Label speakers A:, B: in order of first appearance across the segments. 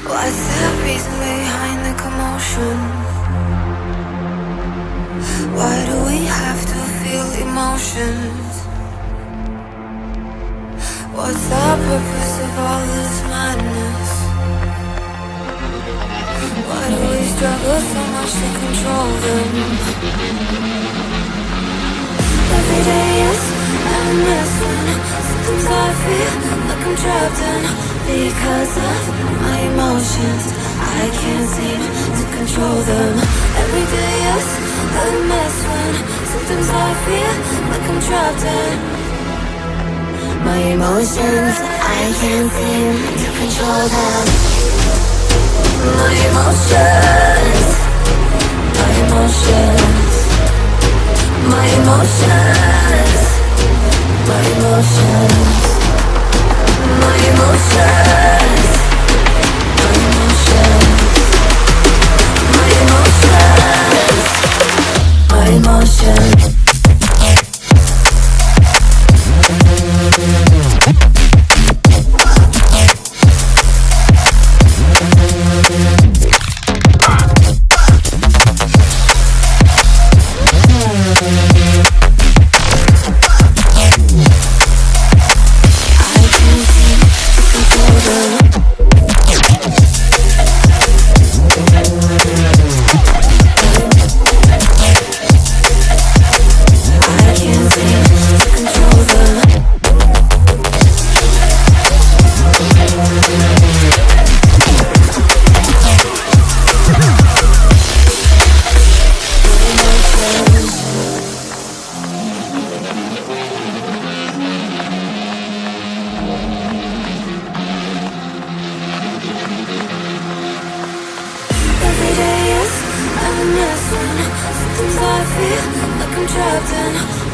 A: What's the reason behind the commotion? Why do we have to feel emotions? What's the purpose of all this madness? Why do we struggle so much to control them? Every day is a mess when sometimes I feel like I'm trapped in. Because of my emotions, I can't seem to control them. Every day is a mess when sometimes I feel like I'm trapped in. My emotions, I can't seem to control them. My emotions, my emotions, my emotions, my emotions, my emotions, my emotions, my emotions, my emotions.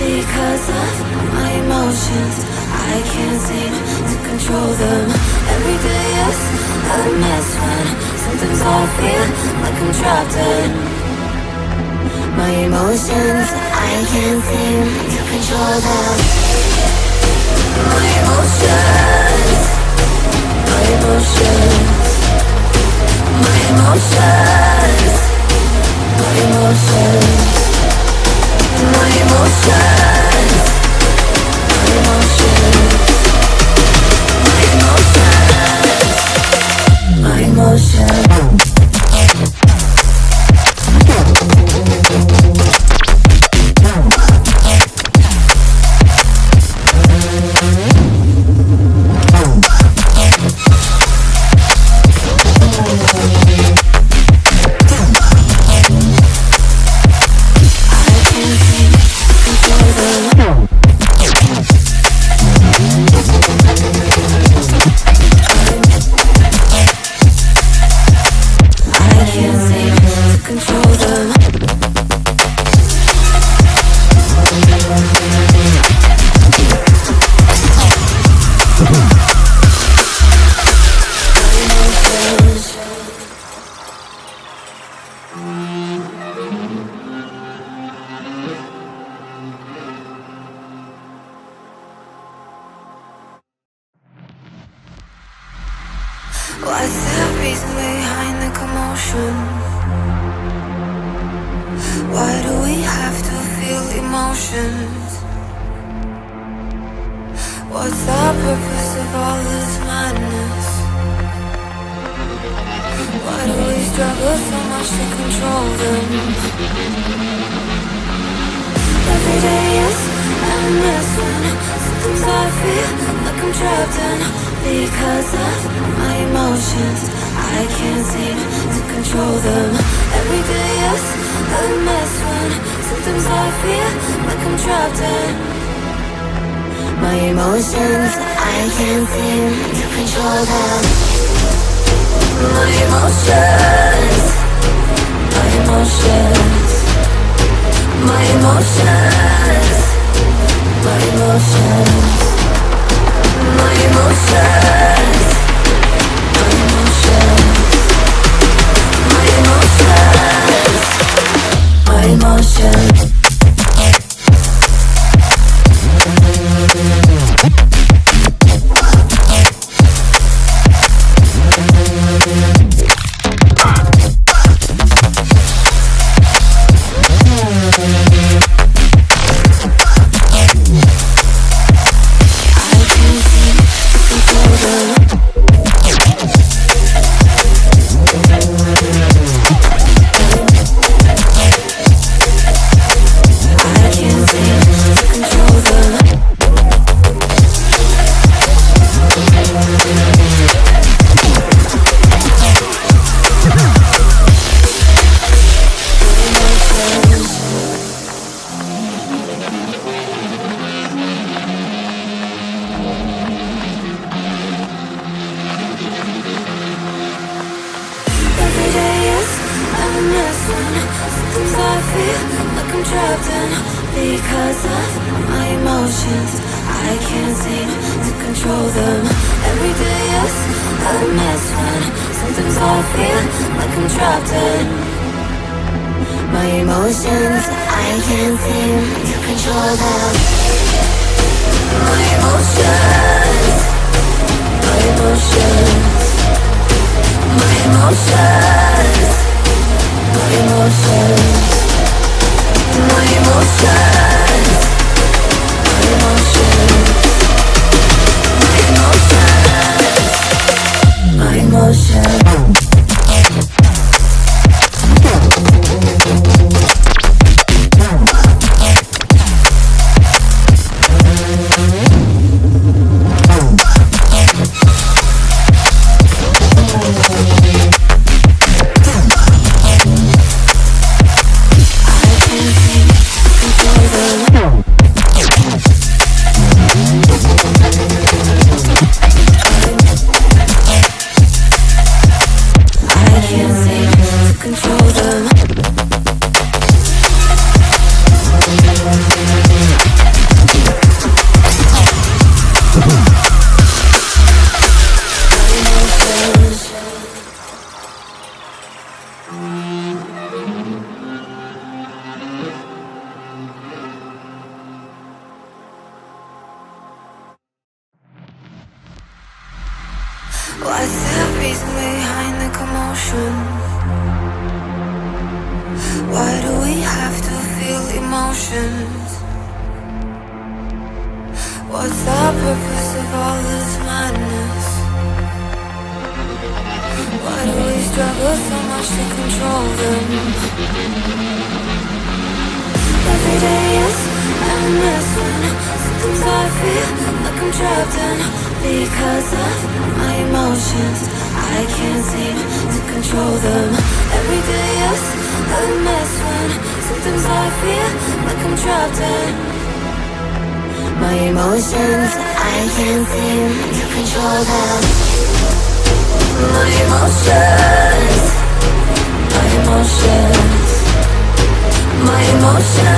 A: Because of my emotions, I can't seem to control them. Every day is a mess when sometimes I feel like I'm trapped in. My emotions, I can't seem to control them. My emotions, my emotions, my emotions, my emotions. My emotions, my emotions, my emotions, my emotions. What's the reason behind the commotion? Why do we have to feel emotions? What's the purpose of all this madness? Why do we struggle so much to control them? Every day is a mess when sometimes I feel like I'm trapped in. Because of my emotions, I can't seem to control them. Every day is a mess when sometimes I feel like I'm trapped in. My emotions, I can't seem to control them. My emotions, my emotions, my emotions, my emotions. My emotions, my emotions, my emotions, my emotions. one. Sometimes I feel like I'm trapped in because of my emotions. I can't seem to control them. Every day is a mess when sometimes I feel like I'm trapped in my emotions. I can't seem to control them. My emotions, my emotions, my emotions, my emotions, my emotions, my emotions, my emotions. What's the reason behind the commotion? Why do we have to feel emotions? What's the purpose of all this madness? Why do we struggle so much to control them? Every day is a mess when sometimes I feel like I'm trapped in because of my emotions. I can't seem to control them. Every day is a mess when sometimes I feel like I'm trapped in my emotions. I can't seem to control them. My emotions, my emotions, my emotions,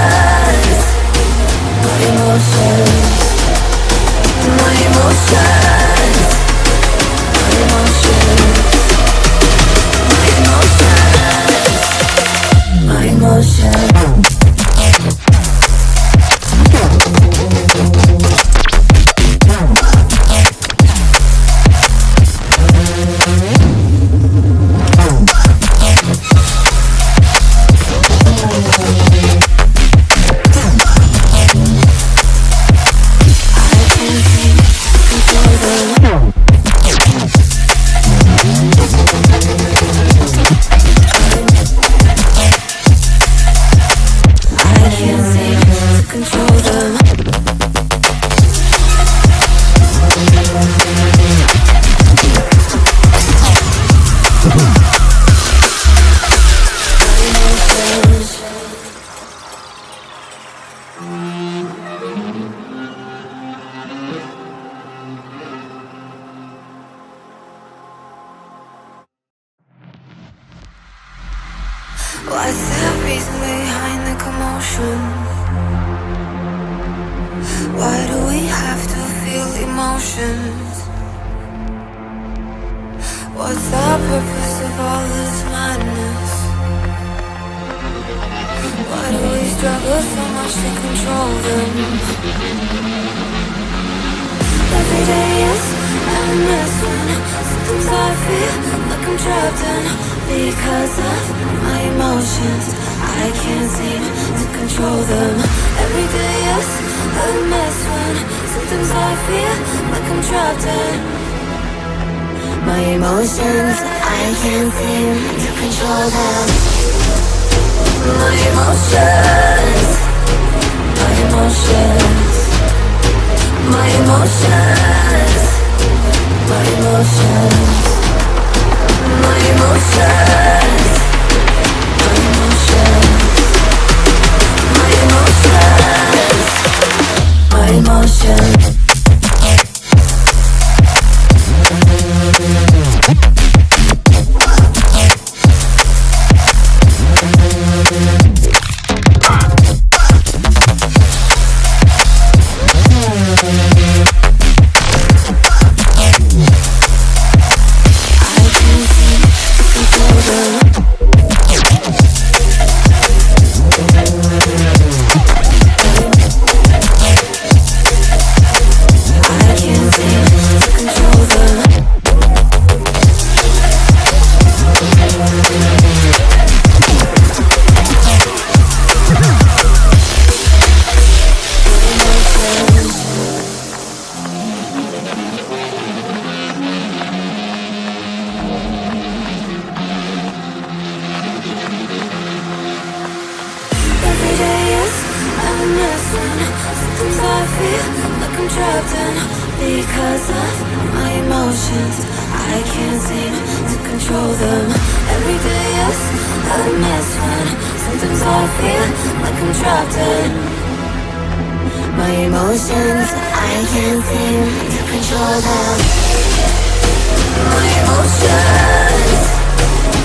A: my emotions, my emotions, my emotions, my emotions, my emotions. What's the reason behind the commotion? Why do we have to feel emotions? What's the purpose of all this madness? Why do we struggle so much to control them? Every day is a mess when sometimes I feel like I'm trapped in. Because of my emotions, I can't seem to control them. Every day is a mess when sometimes I feel like I'm trapped in. My emotions, I can't seem to control them. My emotions, my emotions, my emotions, my emotions, my emotions, my emotions, my emotions, my emotions. Because of my emotions, I can't seem to control them. Every day is a mess when sometimes I feel like I'm trapped in. My emotions, I can't seem to control them. My emotions.